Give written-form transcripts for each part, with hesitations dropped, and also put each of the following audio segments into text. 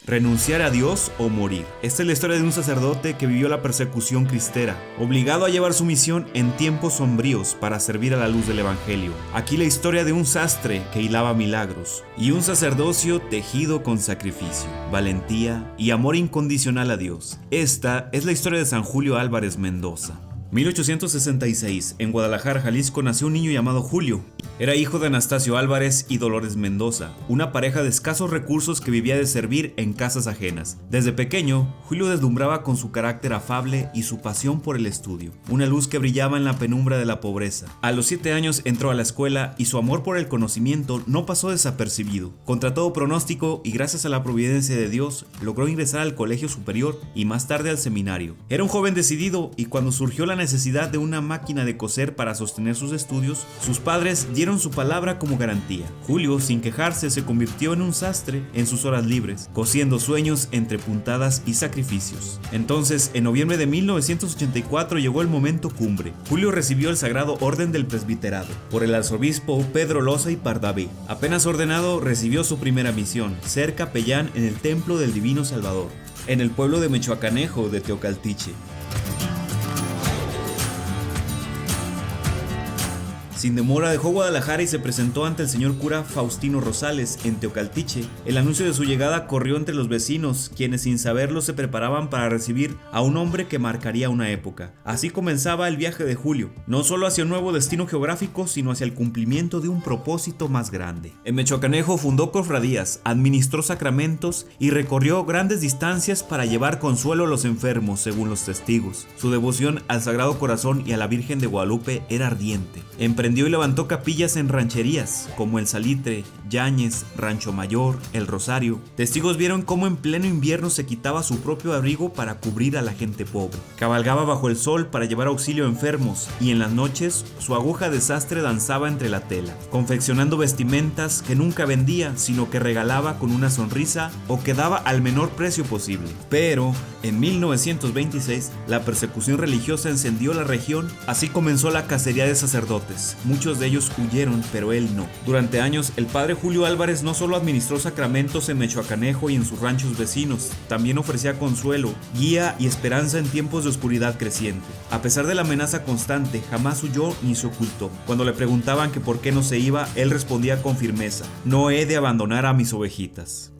renunciar a Dios o morir. Esta es la historia de un sacerdote que vivió la persecución cristera, obligado a llevar su misión en tiempos sombríos para servir a la luz del evangelio. Aquí la historia de un sastre que hilaba milagros y un sacerdocio tejido con sacrificio, valentía y amor incondicional a Dios. Esta es la historia de San Julio Álvarez Mendoza. 1866, en Guadalajara, Jalisco, nació un niño llamado Julio. Era hijo de Anastasio Álvarez y Dolores Mendoza, una pareja de escasos recursos que vivía de servir en casas ajenas. Desde pequeño, Julio deslumbraba con su carácter afable y su pasión por el estudio, una luz que brillaba en la penumbra de la pobreza. A los 7 años entró a la escuela y su amor por el conocimiento no pasó desapercibido. Contra todo pronóstico y gracias a la providencia de Dios, logró ingresar al colegio superior y más tarde al seminario. Era un joven decidido y cuando surgió la necesidad de una máquina de coser para sostener sus estudios, sus padres dieron su palabra como garantía. Julio, sin quejarse, se convirtió en un sastre en sus horas libres, cosiendo sueños entre puntadas y sacrificios. Entonces, en noviembre de 1984 llegó el momento cumbre. Julio recibió el Sagrado Orden del Presbiterado por el arzobispo Pedro Loza y Pardavé. Apenas ordenado, recibió su primera misión, ser capellán en el Templo del Divino Salvador, en el pueblo de Mechoacanejo de Teocaltiche. Sin demora dejó Guadalajara y se presentó ante el señor cura Faustino Rosales en Teocaltiche. El anuncio de su llegada corrió entre los vecinos, quienes sin saberlo se preparaban para recibir a un hombre que marcaría una época. Así comenzaba el viaje de Julio, no solo hacia un nuevo destino geográfico, sino hacia el cumplimiento de un propósito más grande. En Mechoacanejo fundó cofradías, administró sacramentos y recorrió grandes distancias para llevar consuelo a los enfermos, según los testigos. Su devoción al Sagrado Corazón y a la Virgen de Guadalupe era ardiente. Emprendió y levantó capillas en rancherías como El Salitre, Yáñez, Rancho Mayor, El Rosario. Testigos vieron cómo en pleno invierno se quitaba su propio abrigo para cubrir a la gente pobre. Cabalgaba bajo el sol para llevar auxilio a enfermos y en las noches su aguja de sastre danzaba entre la tela, confeccionando vestimentas que nunca vendía, sino que regalaba con una sonrisa o que daba al menor precio posible. Pero en 1926 la persecución religiosa encendió la región, así comenzó la cacería de sacerdotes. Muchos de ellos huyeron, pero él no. Durante años, el padre Julio Álvarez no solo administró sacramentos en Mechoacanejo y en sus ranchos vecinos, también ofrecía consuelo, guía y esperanza en tiempos de oscuridad creciente. A pesar de la amenaza constante, jamás huyó ni se ocultó. Cuando le preguntaban que por qué no se iba, él respondía con firmeza: "No he de abandonar a mis ovejitas".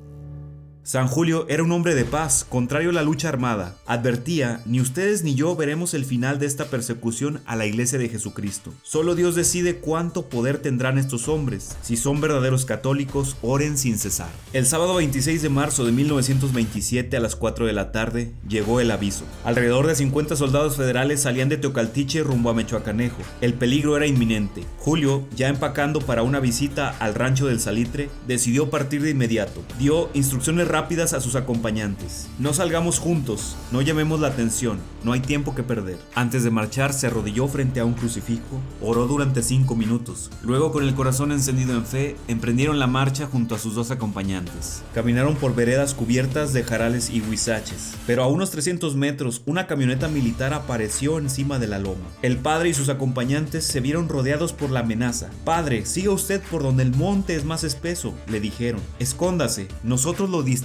San Julio era un hombre de paz, contrario a la lucha armada. Advertía: ni ustedes ni yo veremos el final de esta persecución a la Iglesia de Jesucristo. Solo Dios decide cuánto poder tendrán estos hombres. Si son verdaderos católicos, oren sin cesar. El sábado 26 de marzo de 1927 a las 4 de la tarde llegó el aviso. Alrededor de 50 soldados federales salían de Teocaltiche rumbo a Mechoacanejo. El peligro era inminente. Julio, ya empacando para una visita al rancho del Salitre, decidió partir de inmediato. Dio instrucciones rápidas a sus acompañantes: no salgamos juntos, no llamemos la atención, no hay tiempo que perder. Antes de marchar se arrodilló frente a un crucifijo, oró durante 5 minutos. Luego, con el corazón encendido en fe, emprendieron la marcha junto a sus 2 acompañantes. Caminaron por veredas cubiertas de jarales y huizaches, pero a unos 300 metros una camioneta militar apareció encima de la loma. El padre y sus acompañantes se vieron rodeados por la amenaza. "Padre, siga usted por donde el monte es más espeso", le dijeron. "Escóndase, nosotros lo distraeremos".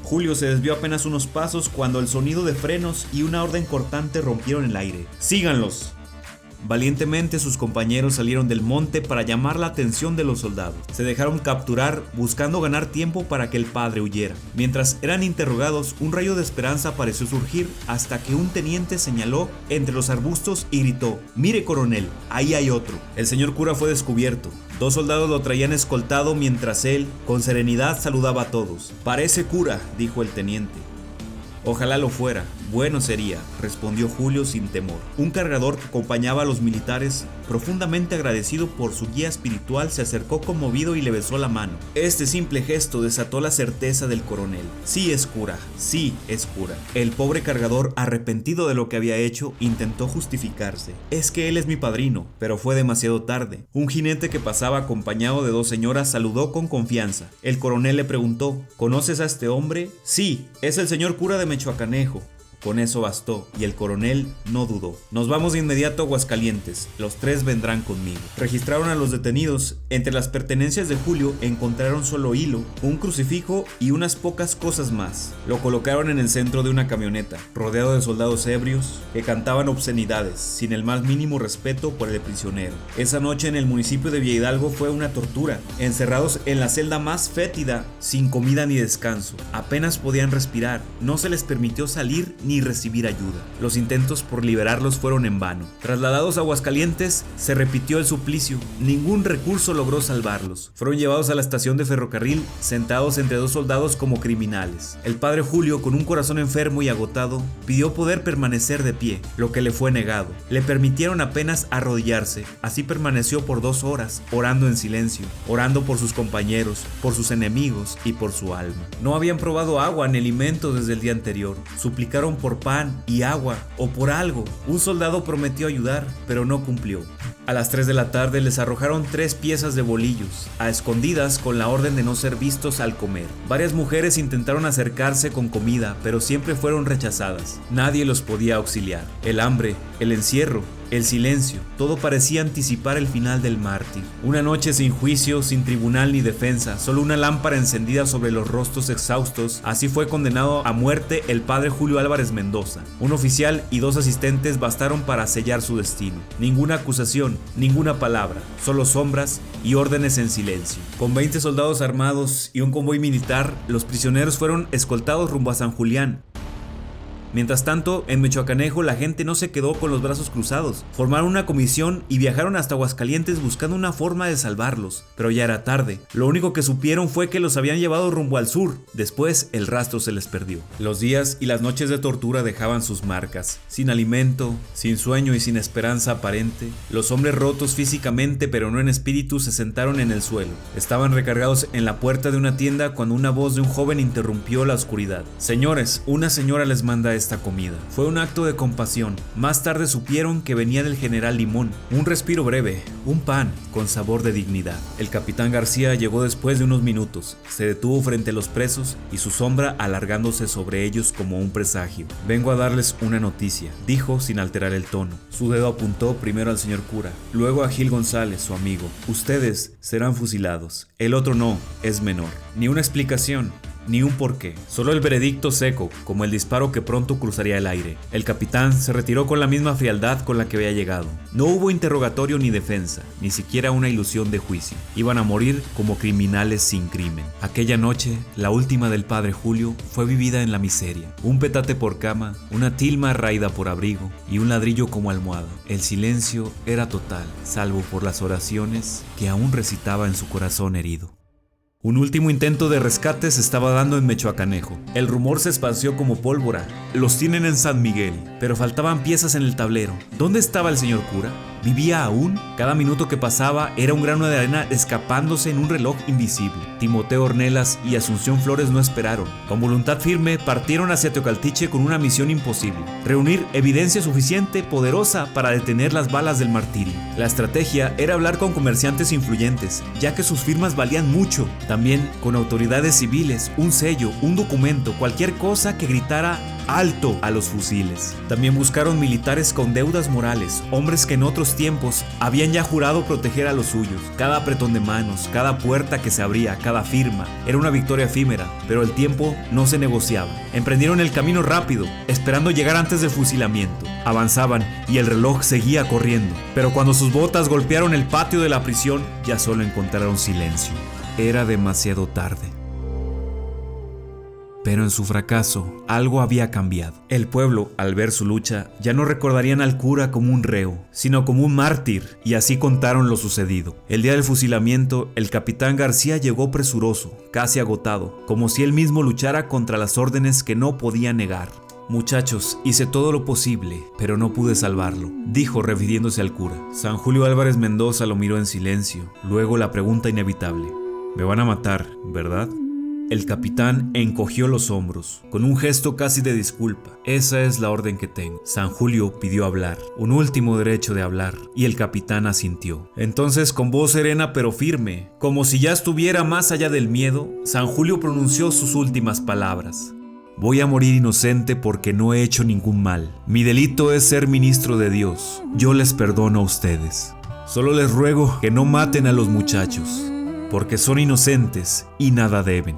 Julio se desvió apenas unos pasos cuando el sonido de frenos y una orden cortante rompieron el aire. "¡Síganlos!". Valientemente sus compañeros salieron del monte para llamar la atención de los soldados. Se dejaron capturar buscando ganar tiempo para que el padre huyera. Mientras eran interrogados, un rayo de esperanza pareció surgir hasta que un teniente señaló entre los arbustos y gritó: "Mire, coronel, ahí hay otro". El señor cura fue descubierto. 2 soldados lo traían escoltado mientras él, con serenidad, saludaba a todos. "Parece cura", dijo el teniente. "Ojalá lo fuera, bueno sería", respondió Julio sin temor. Un cargador que acompañaba a los militares, profundamente agradecido por su guía espiritual, se acercó conmovido y le besó la mano. Este simple gesto desató la certeza del coronel. Sí es cura, sí es cura. El pobre cargador, arrepentido de lo que había hecho, intentó justificarse. "Es que él es mi padrino", pero fue demasiado tarde. Un jinete que pasaba acompañado de 2 señoras saludó con confianza. El coronel le preguntó: "¿Conoces a este hombre?". "Sí, es el señor cura de Mechoacanejo". Con eso bastó, y el coronel no dudó. Nos vamos de inmediato a Aguascalientes, los 3 vendrán conmigo. Registraron a los detenidos. Entre las pertenencias de Julio encontraron solo hilo, un crucifijo y unas pocas cosas más. Lo colocaron en el centro de una camioneta, rodeado de soldados ebrios que cantaban obscenidades, sin el más mínimo respeto por el prisionero. Esa noche en el municipio de Villa Hidalgo fue una tortura, encerrados en la celda más fétida, sin comida ni descanso. Apenas podían respirar, no se les permitió salir ni recibir ayuda. Los intentos por liberarlos fueron en vano. Trasladados a Aguascalientes, se repitió el suplicio. Ningún recurso logró salvarlos. Fueron llevados a la estación de ferrocarril, sentados entre 2 soldados como criminales. El padre Julio, con un corazón enfermo y agotado, pidió poder permanecer de pie, lo que le fue negado. Le permitieron apenas arrodillarse. Así permaneció por 2 horas, orando en silencio, orando por sus compañeros, por sus enemigos y por su alma. No habían probado agua ni alimento desde el día anterior. Suplicaron por pan y agua o por algo. Un soldado prometió ayudar, pero no cumplió. A las 3 de la tarde les arrojaron 3 piezas de bolillos, a escondidas con la orden de no ser vistos al comer. Varias mujeres intentaron acercarse con comida, pero siempre fueron rechazadas. Nadie los podía auxiliar. El hambre, el encierro, el silencio, todo parecía anticipar el final del mártir. Una noche sin juicio, sin tribunal ni defensa, solo una lámpara encendida sobre los rostros exhaustos. Así fue condenado a muerte el padre Julio Álvarez Mendoza. Un oficial y 2 asistentes bastaron para sellar su destino. Ninguna acusación, ninguna palabra, solo sombras y órdenes en silencio. Con 20 soldados armados y un convoy militar, los prisioneros fueron escoltados rumbo a San Julián. Mientras tanto, en Mechoacanejo la gente no se quedó con los brazos cruzados. Formaron una comisión y viajaron hasta Aguascalientes buscando una forma de salvarlos, pero ya era tarde. Lo único que supieron fue que los habían llevado rumbo al sur. Después el rastro se les perdió. Los días y las noches de tortura dejaban sus marcas. Sin alimento, sin sueño y sin esperanza aparente, los hombres rotos físicamente pero no en espíritu se sentaron en el suelo. Estaban recargados en la puerta de una tienda cuando una voz de un joven interrumpió la oscuridad. Señores, una señora les manda esta comida. Fue un acto de compasión. Más tarde supieron que venía del general Limón. Un respiro breve, un pan con sabor de dignidad. El capitán García llegó después de unos minutos. Se detuvo frente a los presos y su sombra alargándose sobre ellos como un presagio. Vengo a darles una noticia, dijo sin alterar el tono. Su dedo apuntó primero al señor cura, luego a Gil González, su amigo. Ustedes serán fusilados. El otro no, es menor. Ni una explicación, ni un porqué, solo el veredicto seco, como el disparo que pronto cruzaría el aire. El capitán se retiró con la misma frialdad con la que había llegado. No hubo interrogatorio ni defensa, ni siquiera una ilusión de juicio. Iban a morir como criminales sin crimen. Aquella noche, la última del padre Julio, fue vivida en la miseria. Un petate por cama, una tilma raída por abrigo y un ladrillo como almohada. El silencio era total, salvo por las oraciones que aún recitaba en su corazón herido. Un último intento de rescate se estaba dando en Mechoacanejo. El rumor se esparció como pólvora. Los tienen en San Miguel, pero faltaban piezas en el tablero. ¿Dónde estaba el señor cura? ¿Vivía aún? Cada minuto que pasaba era un grano de arena escapándose en un reloj invisible. Timoteo Ornelas y Asunción Flores no esperaron. Con voluntad firme partieron hacia Teocaltiche con una misión imposible: reunir evidencia suficiente, poderosa, para detener las balas del martirio. La estrategia era hablar con comerciantes influyentes, ya que sus firmas valían mucho. También con autoridades civiles, un sello, un documento, cualquier cosa que gritara alto a los fusiles. También buscaron militares con deudas morales, hombres que en otros tiempos habían ya jurado proteger a los suyos. Cada apretón de manos, cada puerta que se abría, cada firma, era una victoria efímera, pero el tiempo no se negociaba. Emprendieron el camino rápido, esperando llegar antes del fusilamiento. Avanzaban y el reloj seguía corriendo, pero cuando sus botas golpearon el patio de la prisión, ya solo encontraron silencio. Era demasiado tarde. Pero en su fracaso, algo había cambiado. El pueblo, al ver su lucha, ya no recordarían al cura como un reo, sino como un mártir, y así contaron lo sucedido. El día del fusilamiento, el capitán García llegó presuroso, casi agotado, como si él mismo luchara contra las órdenes que no podía negar. Muchachos, hice todo lo posible, pero no pude salvarlo, dijo refiriéndose al cura. San Julio Álvarez Mendoza lo miró en silencio, luego la pregunta inevitable: me van a matar, ¿verdad? El capitán encogió los hombros, con un gesto casi de disculpa. Esa es la orden que tengo. San Julio pidió hablar, un último derecho de hablar, y el capitán asintió. Entonces, con voz serena pero firme, como si ya estuviera más allá del miedo, San Julio pronunció sus últimas palabras: Voy a morir inocente porque no he hecho ningún mal. Mi delito es ser ministro de Dios. Yo les perdono a ustedes. Solo les ruego que no maten a los muchachos, porque son inocentes y nada deben.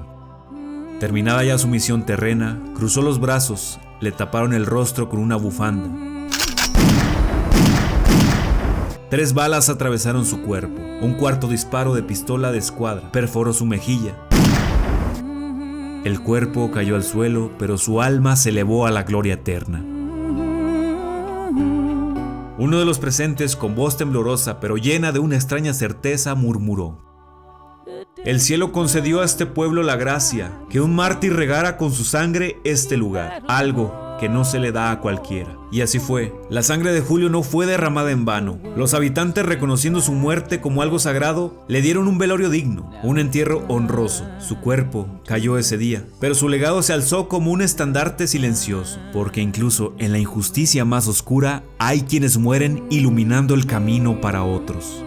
Terminada ya su misión terrena, cruzó los brazos, le taparon el rostro con una bufanda. 3 balas atravesaron su cuerpo. Un cuarto disparo de pistola de escuadra perforó su mejilla. El cuerpo cayó al suelo, pero su alma se elevó a la gloria eterna. Uno de los presentes, con voz temblorosa pero llena de una extraña certeza, murmuró: el cielo concedió a este pueblo la gracia, que un mártir regara con su sangre este lugar, algo que no se le da a cualquiera. Y así fue. La sangre de Julio no fue derramada en vano. Los habitantes, reconociendo su muerte como algo sagrado, le dieron un velorio digno, un entierro honroso. Su cuerpo cayó ese día, pero su legado se alzó como un estandarte silencioso, porque incluso en la injusticia más oscura hay quienes mueren iluminando el camino para otros.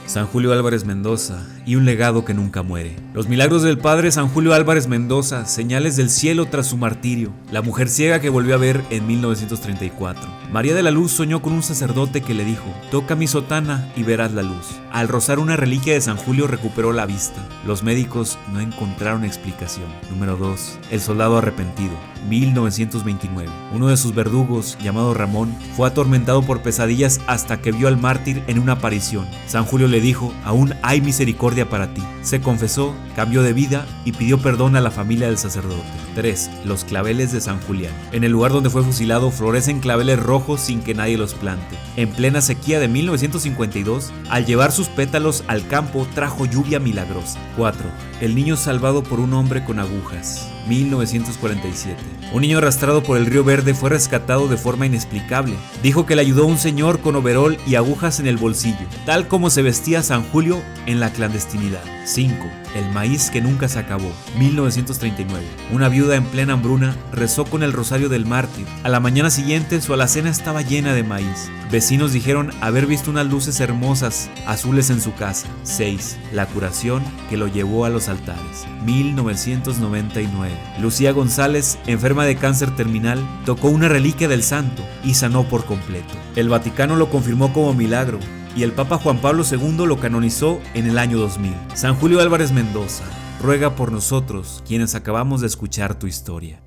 San Julio Álvarez Mendoza y un legado que nunca muere. Los milagros del padre San Julio Álvarez Mendoza, señales del cielo tras su martirio. La mujer ciega que volvió a ver en 1934. María de la Luz soñó con un sacerdote que le dijo: toca mi sotana y verás la luz. Al rozar una reliquia de San Julio recuperó la vista. Los médicos no encontraron explicación. Número 2. El soldado arrepentido. 1929. Uno de sus verdugos, llamado Ramón, fue atormentado por pesadillas hasta que vio al mártir en una aparición. San Julio le dijo: aún hay misericordia para ti. Se confesó, cambió de vida y pidió perdón a la familia del sacerdote. 3. Los claveles de San Julián. En el lugar donde fue fusilado florecen claveles rojos sin que nadie los plante. En plena sequía de 1952, al llevar sus pétalos al campo, trajo lluvia milagrosa. 4. El niño salvado por un hombre con agujas. 1947. Un niño arrastrado por el río Verde fue rescatado de forma inexplicable. Dijo que le ayudó un señor con overol y agujas en el bolsillo, tal como se vestía San Julio en la clandestinidad. 5. El maíz que nunca se acabó. 1939. Una viuda en plena hambruna rezó con el rosario del mártir. A la mañana siguiente su alacena estaba llena de maíz. Vecinos dijeron haber visto unas luces hermosas, azules en su casa. 6. La curación que lo llevó a los altares. 1999. Lucía González, enferma de cáncer terminal, tocó una reliquia del santo y sanó por completo. El Vaticano lo confirmó como milagro y el Papa Juan Pablo II lo canonizó en el año 2000. San Julio Álvarez Mendoza, ruega por nosotros, quienes acabamos de escuchar tu historia.